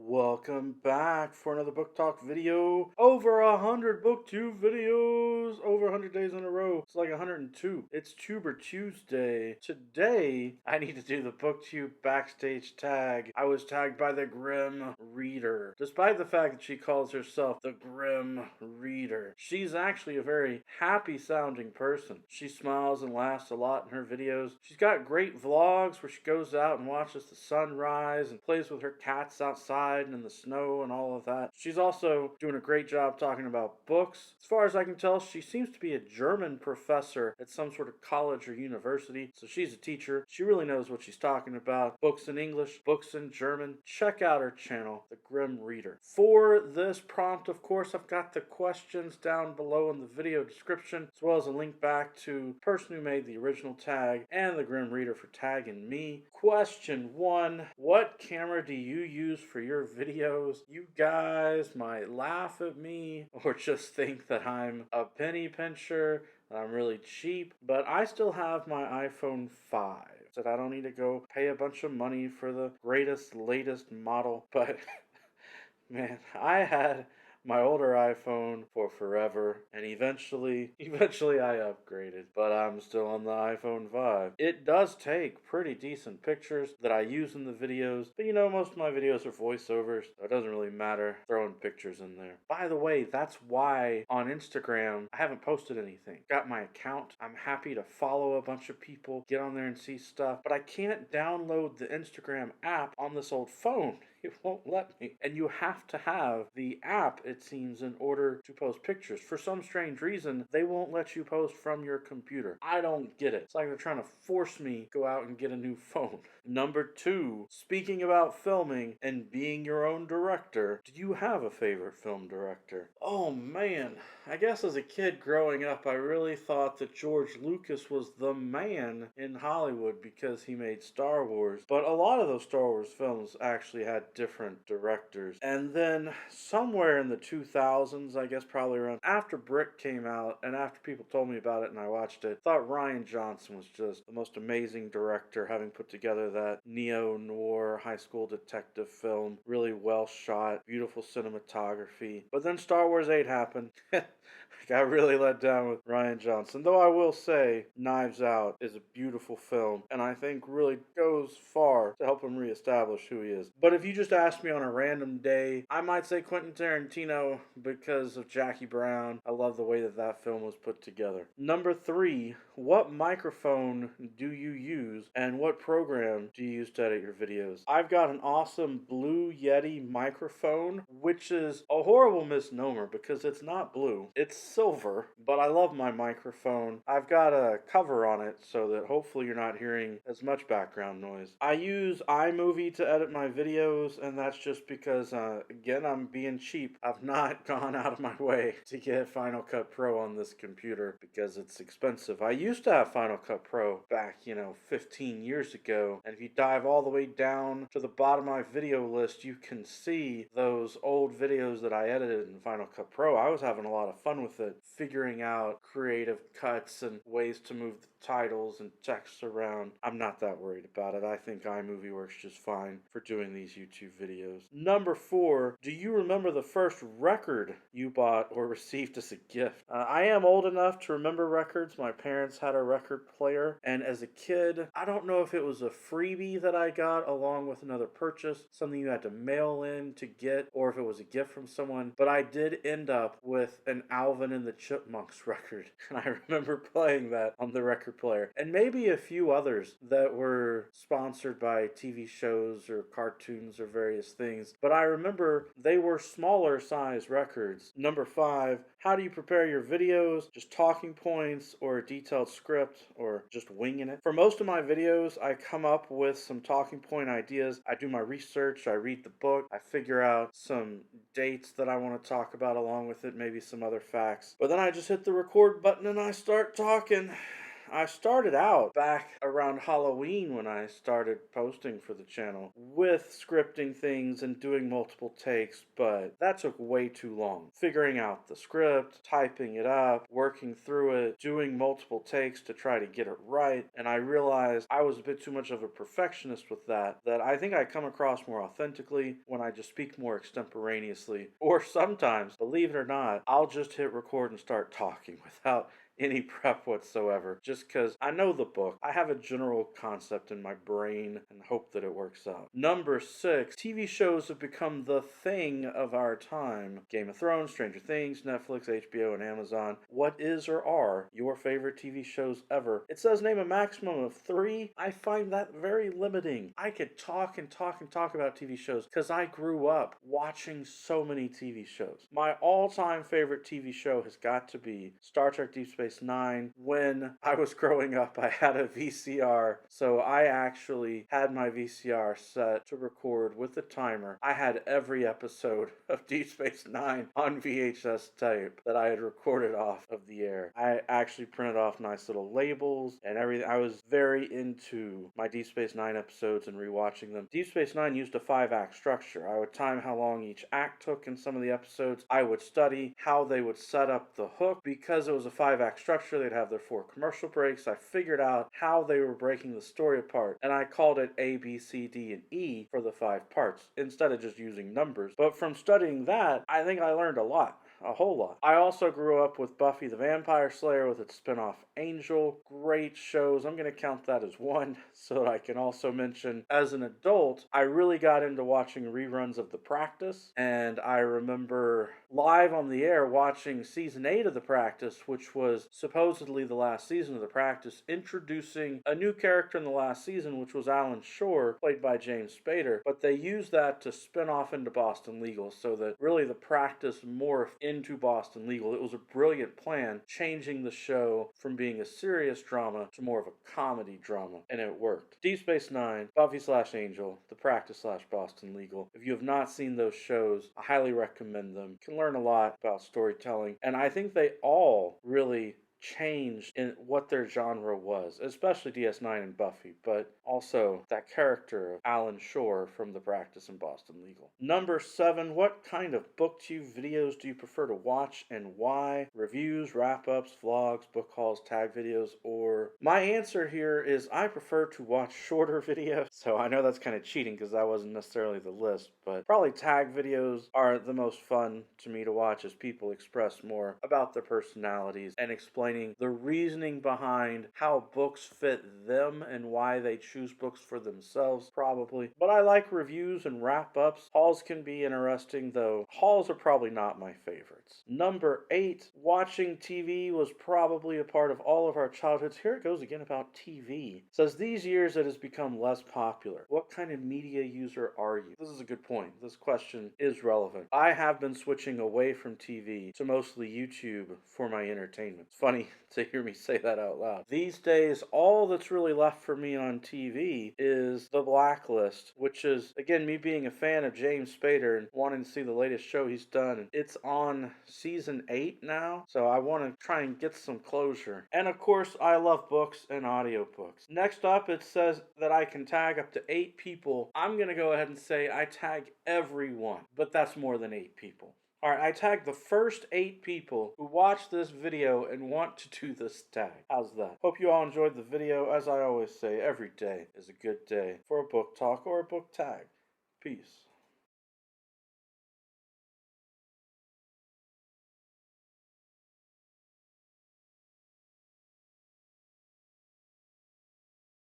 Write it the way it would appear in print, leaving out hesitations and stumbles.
Welcome back for another book talk video. Over 100 booktube videos, over 100 days in a row. It's like 102. It's Tuber Tuesday. Today, I need to do the Booktube Backstage Tag. I was tagged by the Grim Reader. Despite the fact that she calls herself the Grim Reader, she's actually a very happy sounding person. She smiles and laughs a lot in her videos. She's got great vlogs where she goes out and watches the sunrise and plays with her cats outside and in the snow and all of that. She's also doing a great job talking about books. As far as I can tell, she seems to be a German professor at some sort of college or university. So she's a teacher. She really knows what she's talking about. Books in English, books in German. Check out her channel, The Grim Reader. For this prompt, of course, I've got the questions down below in the video description, as well as a link back to the person who made the original tag and the Grim Reader for tagging me. Question 1. What camera do you use for your videos? You guys might laugh at me or just think that I'm a penny pincher, that I'm really cheap, but I still have my iPhone 5. That I don't need to go pay a bunch of money for the greatest, latest model, but man, I had my older iPhone for forever, and eventually I upgraded, but I'm still on the iPhone 5. It does take pretty decent pictures that I use in the videos, but most of my videos are voiceovers, so it doesn't really matter throwing pictures in there. By the way, that's why on Instagram I haven't posted anything. Got my account. I'm happy to follow a bunch of people, get on there and see stuff, but I can't download the Instagram app on this old phone. It won't let me. And you have to have the app, it seems, in order to post pictures. For some strange reason, they won't let you post from your computer. I don't get it. It's like they're trying to force me to go out and get a new phone. Number 2, speaking about filming and being your own director, do you have a favorite film director? Oh man, I guess as a kid growing up, I really thought that George Lucas was the man in Hollywood because he made Star Wars. But a lot of those Star Wars films actually had different directors. And then somewhere in the 2000s, I guess probably around after Brick came out and after people told me about it and I watched it, I thought Rian Johnson was just the most amazing director, having put together that neo-noir high school detective film. Really well shot, beautiful cinematography. But then Star Wars 8 happened. Got really let down with Rian Johnson. Though I will say, Knives Out is a beautiful film, and I think really goes far to help him reestablish who he is. But if you just asked me on a random day, I might say Quentin Tarantino because of Jackie Brown. I love the way that film was put together. Number 3, what microphone do you use, and what program do you use to edit your videos? I've got an awesome Blue Yeti microphone, which is a horrible misnomer because it's not blue. It's silver, but I love my microphone. I've got a cover on it so that hopefully you're not hearing as much background noise. I use iMovie to edit my videos, and that's just because, again, I'm being cheap. I've not gone out of my way to get Final Cut Pro on this computer because it's expensive. I used to have Final Cut Pro back, 15 years ago, and if you dive all the way down to the bottom of my video list, you can see those old videos that I edited in Final Cut Pro. I was having a lot of fun with it, figuring out creative cuts and ways to move the titles and text around. I'm not that worried about it. I think iMovie works just fine for doing these YouTube videos. Number 4, do you remember the first record you bought or received as a gift? I am old enough to remember records. My parents had a record player, and as a kid, I don't know if it was a freebie that I got along with another purchase, something you had to mail in to get, or if it was a gift from someone, but I did end up with an Alvin and the Chipmunks record, and I remember playing that on the record player, and maybe a few others that were sponsored by TV shows or cartoons or various things, but I remember they were smaller size records. Number 5, how do you prepare your videos? Just talking points or a detailed script or just winging it? For most of my videos, I come up with some talking point ideas. I do my research, I read the book, I figure out some dates that I want to talk about along with it, maybe some other facts. But then I just hit the record button and I start talking. I started out back around Halloween when I started posting for the channel with scripting things and doing multiple takes, but that took way too long. Figuring out the script, typing it up, working through it, doing multiple takes to try to get it right, and I realized I was a bit too much of a perfectionist with that I think I come across more authentically when I just speak more extemporaneously, or sometimes, believe it or not, I'll just hit record and start talking without any prep whatsoever, just because I know the book. I have a general concept in my brain and hope that it works out. Number 6, TV shows have become the thing of our time. Game of Thrones, Stranger Things, Netflix, HBO, and Amazon. What is or are your favorite TV shows ever? It says name a maximum of 3. I find that very limiting. I could talk and talk and talk about TV shows because I grew up watching so many TV shows. My all-time favorite TV show has got to be Star Trek Deep Space Nine. When I was growing up, I had a VCR, so I actually had my VCR set to record with a timer. I had every episode of Deep Space Nine on VHS tape that I had recorded off of the air. I actually printed off nice little labels and everything. I was very into my Deep Space Nine episodes and rewatching them. Deep Space Nine used a 5-act structure. I would time how long each act took in some of the episodes. I would study how they would set up the hook. Because it was a 5-act structure, they'd have their 4 commercial breaks. I figured out how they were breaking the story apart, and I called it A, B, C, D, and E for the 5 parts, instead of just using numbers. But from studying that, I think I learned a lot. A whole lot. I also grew up with Buffy the Vampire Slayer with its spinoff Angel. Great shows. I'm going to count that as 1 so that I can also mention as an adult, I really got into watching reruns of The Practice, and I remember live on the air watching season 8 of The Practice, which was supposedly the last season of The Practice, introducing a new character in the last season, which was Alan Shore, played by James Spader, but they used that to spin off into Boston Legal, so that really The Practice morphed into Boston Legal. It was a brilliant plan, changing the show from being a serious drama to more of a comedy drama, and it worked. Deep Space Nine, Buffy/Angel, The Practice/Boston Legal. If you have not seen those shows, I highly recommend them. You can learn a lot about storytelling, and I think they all really changed in what their genre was, especially DS9 and Buffy, but also that character of Alan Shore from The Practice and Boston Legal. Number 7, what kind of Booktube videos do you prefer to watch and why? Reviews, wrap-ups, vlogs, book hauls, tag videos, or... My answer here is I prefer to watch shorter videos, so I know that's kind of cheating because that wasn't necessarily the list, but probably tag videos are the most fun to me to watch as people express more about their personalities and explain the reasoning behind how books fit them and why they choose books for themselves, probably. But I like reviews and wrap-ups. Hauls can be interesting, though hauls are probably not my favorites. Number 8, watching TV was probably a part of all of our childhoods. Here it goes again about TV. It says, these years it has become less popular. What kind of media user are you? This is a good point. This question is relevant. I have been switching away from TV to mostly YouTube for my entertainment. It's funny to hear me say that out loud. These days, all that's really left for me on TV is The Blacklist, which is, again, me being a fan of James Spader and wanting to see the latest show he's done. It's on season 8 now, so I want to try and get some closure. And of course, I love books and audiobooks. Next up, it says that I can tag up to 8 people. I'm going to go ahead and say I tag everyone, but that's more than 8 people. Alright, I tagged the first 8 people who watch this video and want to do this tag. How's that? Hope you all enjoyed the video. As I always say, every day is a good day for a book talk or a book tag. Peace.